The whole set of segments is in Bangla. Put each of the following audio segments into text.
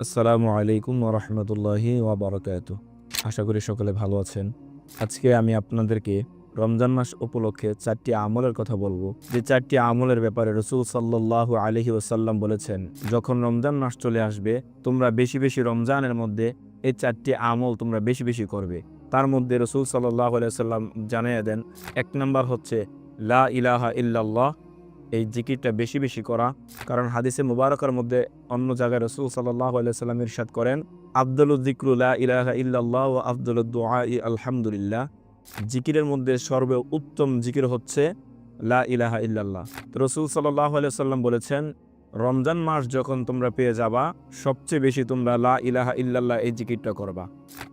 আসসালামু আলাইকুম ওয়া রাহমাতুল্লাহি ওয়া বারাকাতুহু। আশা করি সকলে ভালো আছেন। আজকে আমি আপনাদেরকে রমজান মাস উপলক্ষে ৪টি আমলের কথা বলবো। যে ৪টি আমলের ব্যাপারে রাসূল সাল্লাল্লাহু আলাইহি ওয়াসাল্লাম বলেছেন, যখন রমজান মাস চলে আসবে তোমরা বেশি, বেশি রমজানের মধ্যে এই ৪টি আমল তোমরা বেশি, বেশি করবে। তার মধ্যে রাসূল সাল্লাল্লাহু আলাইহি ওয়াসাল্লাম জানিয়ে দেন, ১ নাম্বার হচ্ছে লা ইলাহা ইল্লাল্লাহ, এই জিকিরটা বেশি বেশি করা। কারণ হাদিসে মুবারকার মধ্যে অন্য জায়গায় রাসূল সাল্লাল্লাহু আলাইহি ওয়াসাল্লাম ইরশাদ করেন, আফদালুয যিকরু লা ইলাহা ইল্লাল্লাহ ওয়া আফদালুদ দুআই আলহামদুলিল্লাহ। জিকিরের মধ্যে সর্বোত্তম জিকির হচ্ছে লা ইলাহা ইল্লাল্লাহ। তো রাসূল সাল্লাল্লাহু আলাইহি ওয়াসাল্লাম বলেছেন, রমজান মাস যখন তোমরা পেয়ে যাবা সবচেয়ে বেশি তোমরা লা ইলাহা ইল্লাল্লাহ এই জিকিরটা করবা।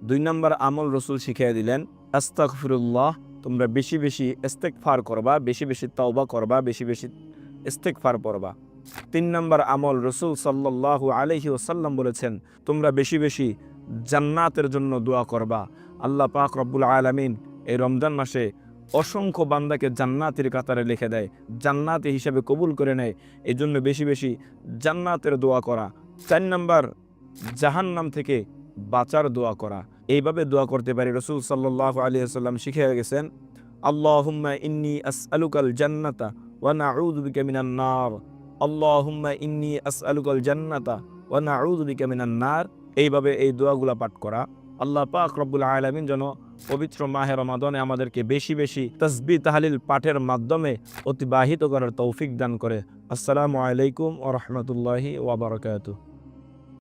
২ নাম্বার আমল রাসূল শিখিয়ে দিলেন, আস্তাগফিরুল্লাহ, তোমরা বেশি বেশি ইস্তেগফার করবা, বেশি বেশি তাওবা করবা, বেশি বেশি ইস্তেগফার পড়বা। ৩ নাম্বার আমল রাসূল সাল্লাল্লাহু আলাইহি ওয়াসাল্লাম বলেছেন, তোমরা বেশি বেশি জান্নাতের জন্য দোয়া করবা। আল্লাহ পাক রব্বুল আলামিন এই রমজান মাসে অসংখ্য বান্দাকে জান্নাতের কাতারে লিখে দেয়, জান্নাতি হিসাবে কবুল করে নেয়। এই জন্য বেশি বেশি জান্নাতের দোয়া করা। ৪ নাম্বার জাহান্নাম থেকে বাঁচার দোয়া করা। এইভাবে দোয়া করতে পারি। রাসূল সাল্লাল্লাহু আলাইহি ওয়াসাল্লাম শিখিয়ে গেছেন, আল্লাহুম্মা ইন্নী আসআলুকাল জান্নাতা ওয়া নাউযু বিকা মিনান নার। আল্লাহুম্মা ইন্নী আসআলুকাল জান্নাতা ওয়া নাউযু বিকা মিনান নার। এইভাবে এই দোয়াগুলা পাঠ করা। আল্লাহ পাক রব্বুল আলামিন যেন পবিত্র মাহে রমাদানে আমাদেরকে বেশি বেশি তাসবিহ তাহলিল পাঠের মাধ্যমে অতিবাহিত করার তৌফিক দান করে। আসসালামু আলাইকুম ওয়া রাহমাতুল্লাহি ওয়া বারাকাতুহু।